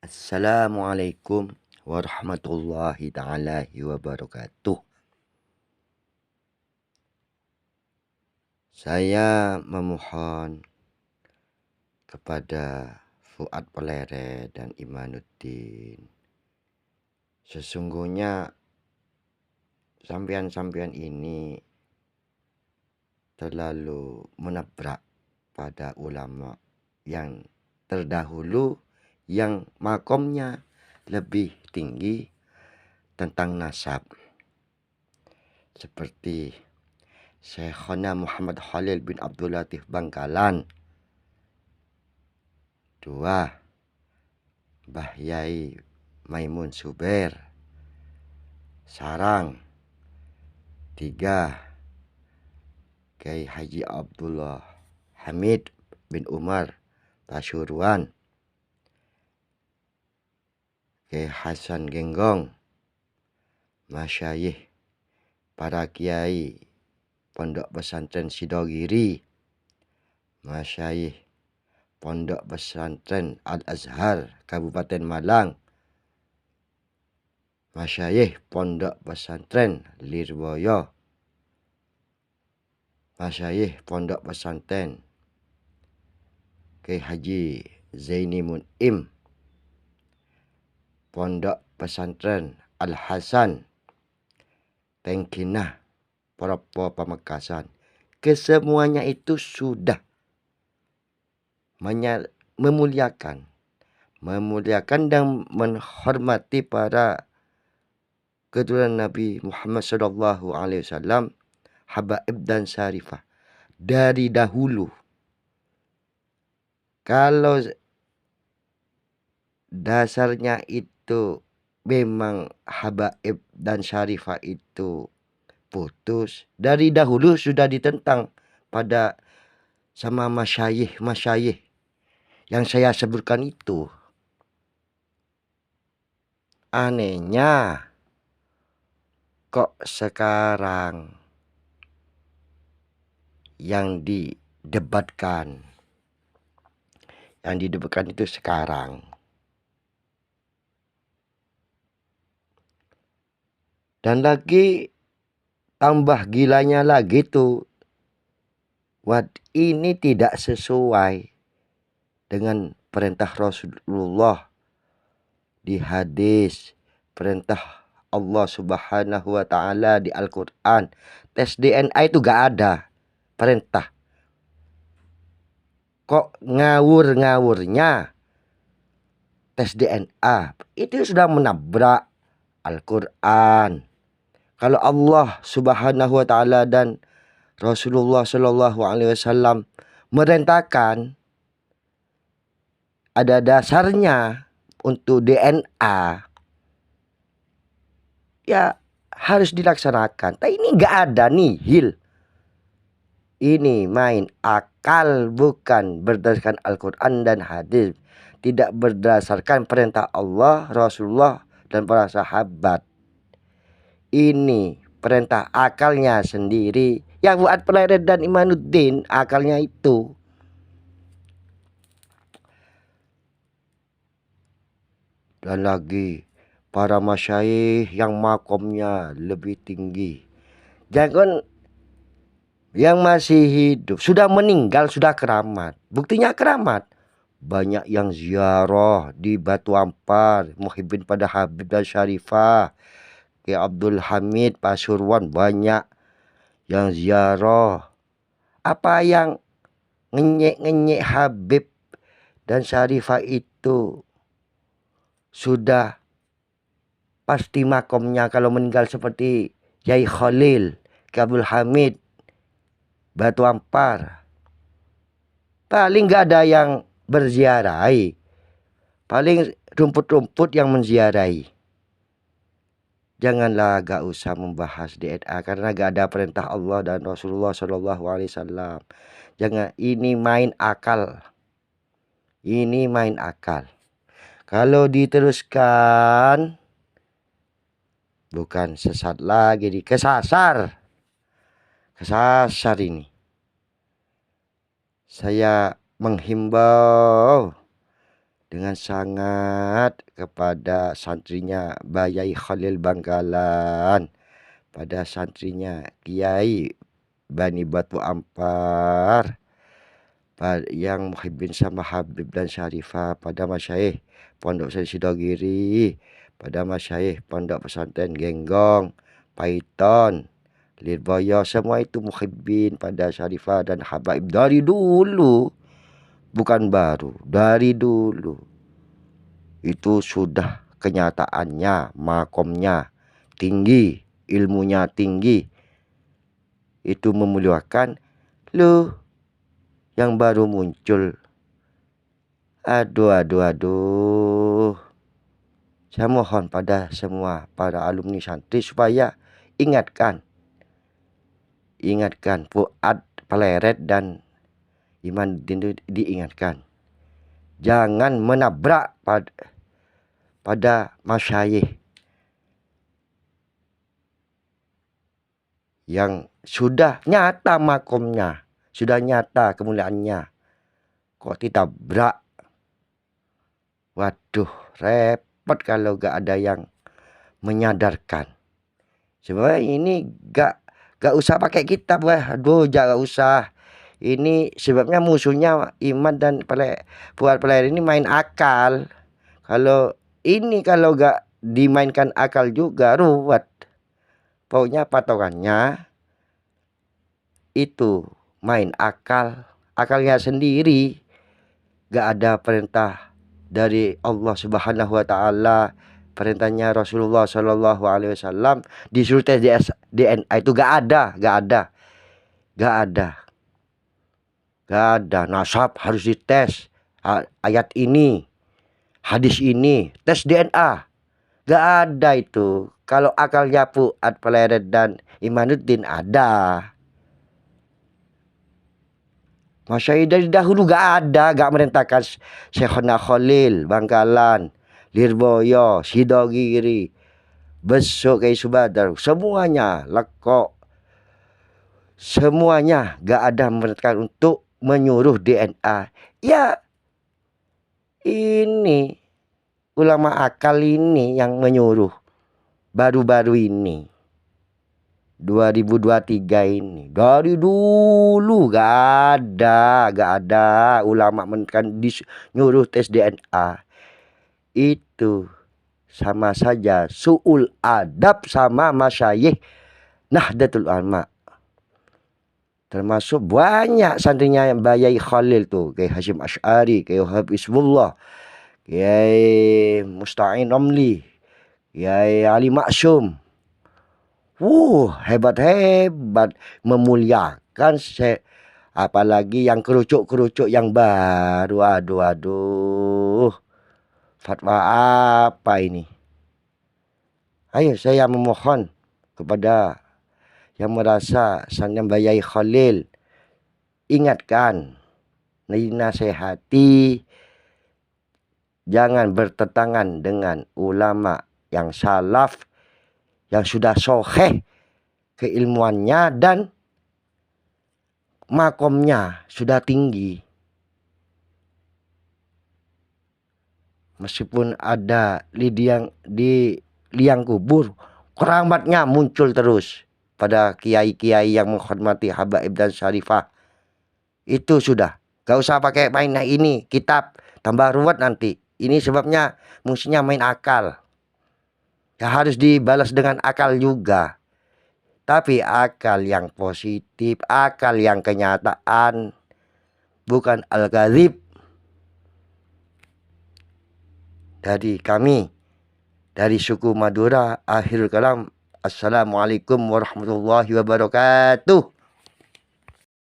Assalamualaikum warahmatullahi ta'ala wabarakatuh. Saya memohon kepada Fuad Pelere dan Imanuddin. Sesungguhnya sampian-sampian ini terlalu menabrak pada ulama yang terdahulu yang makomnya lebih tinggi tentang nasab, seperti Syekhona Muhammad Khalil bin Abdul Latif Bangkalan. 2. Mbah Yai Maimun Suber Sarang. 3. Kiai Haji Abdullah Hamid bin Umar Pasuruan. Kiai Hasan Genggong. Masyayikh para kiai Pondok Pesantren Sidogiri, Masyayikh Pondok Pesantren Al-Azhar Kabupaten Malang, Masyayikh Pondok Pesantren Lirboyo, Masyayikh Pondok Pesantren Kiai Haji Zaini Mun'im, Pondok Pesantren Al-Hasan Tengkinah Poropo Pamekasan. Kesemuanya itu sudah memuliakan dan menghormati para keturunan Nabi Muhammad SAW, habaib dan syarifah dari dahulu. Kalau dasarnya itu memang habaib dan syarifah itu putus, dari dahulu sudah ditentang pada sama masyayikh yang saya sebutkan itu. Anehnya kok sekarang yang didebatkan itu sekarang. Dan lagi tambah gilanya lagi tuh, ini tidak sesuai dengan perintah Rasulullah di hadis, perintah Allah Subhanahu wa Ta'ala di Al-Quran. Tes DNA itu gak ada perintah. Kok ngawur-ngawurnya tes DNA? Itu sudah menabrak Al-Quran. Kalau Allah Subhanahu wa Ta'ala dan Rasulullah Shallallahu Alaihi Wasallam merintahkan, ada dasarnya untuk DNA, ya harus dilaksanakan. Tapi ini nggak ada, nihil. Ini main akal, bukan berdasarkan Al-Quran dan hadis. Tidak berdasarkan perintah Allah, Rasulullah, dan para sahabat. Ini perintah akalnya sendiri. Yang Fuad Pelere dan Imanuddin, akalnya itu. Dan lagi para masyayikh yang makomnya lebih tinggi. Jangan yang masih hidup, sudah meninggal, sudah keramat. Buktinya keramat. Banyak yang ziarah di Batu Ampar, Muhyiddin pada Habib dan Syarifah, Kiai Abdul Hamid Pasuruan, banyak yang ziarah. Apa yang ngenyek-ngenyek Habib dan Syarifah itu sudah pasti makomnya kalau meninggal, seperti Yai Khalil, Kiai Abdul Hamid Batu Ampar. Paling gak ada yang berziarahi. Paling rumput-rumput yang menziarahi. Janganlah gak usah membahas DNA karena gak ada perintah Allah dan Rasulullah SAW. Jangan, ini main akal. Ini main akal. Kalau diteruskan, bukan sesat lagi, kesasar. Kesasar ini. Saya menghimbau dengan sangat kepada santrinya Bayai Khalil Bangkalan, pada santrinya Kiai Bani Batu Ampar, yang muhibbin sama Habib dan Syarifah, pada masyayikh Pondok Pesantren Sidogiri, pada masyayikh Pondok Pesantren Genggong, Paiton, Lirboyo, semua itu muhibbin pada Syarifah dan Habaib dari dulu, bukan baru, dari dulu. Itu sudah kenyataannya, makomnya tinggi, ilmunya tinggi. Itu memuliakan. Lu yang baru muncul, aduh. Saya mohon pada semua para alumni santri supaya ingatkan Fuad Peleret dan Imanuddin, diingatkan jangan menabrak pada masyayikh yang sudah nyata makomnya, sudah nyata kemuliaannya, kok ditabrak. Waduh, repot kalau gak ada yang menyadarkan. Sebenarnya ini gak usah pakai kitab, aduh, jangan usah. Ini sebabnya musuhnya Iman dan Fuad Peleret ini main akal. Kalau gak dimainkan akal juga ruwet. Pokoknya patokannya itu main akalnya sendiri. Gak ada perintah dari Allah Subhanahu wa taala, perintahnya Rasulullah Shallallahu alaihi wasallam disuruh tes DNA, itu gak ada. Nasab harus dites, ayat ini, hadis ini, tes DNA. Gak ada itu. Kalau akalnya Fuad Peleret dan Imanuddin ada. Masyayikh dari dahulu gak ada, gak merintahkan Syekhona Khalil Bangkalan, Lirboyo, Sidogiri, Besok Kiai Subadar, semuanya lekok. Semuanya gak ada merintahkan untuk menyuruh DNA. Ya, ini ulama akal ini yang menyuruh baru-baru ini, 2023 ini. Dari dulu gak ada ulama menekan nyuruh tes DNA. Itu sama saja su'ul adab sama masyayikh Nahdlatul Ulama. Termasuk banyak santrinya yang Bayai Khalil tuh, kayak Hasyim Asy'ari, kayak Wahab Isbullah, kayak Musta'in Ramli, kayak Ali Maksum. Hebat memuliakan. Apalagi yang kerucuk yang baru. Aduh. Fatwa apa ini? Ayo, saya memohon kepada yang merasa santrinya Bayai Khalil, ingatkan, nasihati, jangan bertentangan dengan ulama yang salaf, yang sudah soheh keilmuannya dan makomnya sudah tinggi. Meskipun ada di liang kubur, keramatnya muncul terus pada kiai-kiai yang menghormati Habaib dan Syarifah. Itu sudah, gak usah pakai main ini kitab, tambah ruwet nanti. Ini sebabnya musuhnya main akal. Ya, harus dibalas dengan akal juga. Tapi akal yang positif, akal yang kenyataan, bukan al-ghazib. Dari kami, dari suku Madura, akhirul kalam. Assalamualaikum warahmatullahi wabarakatuh.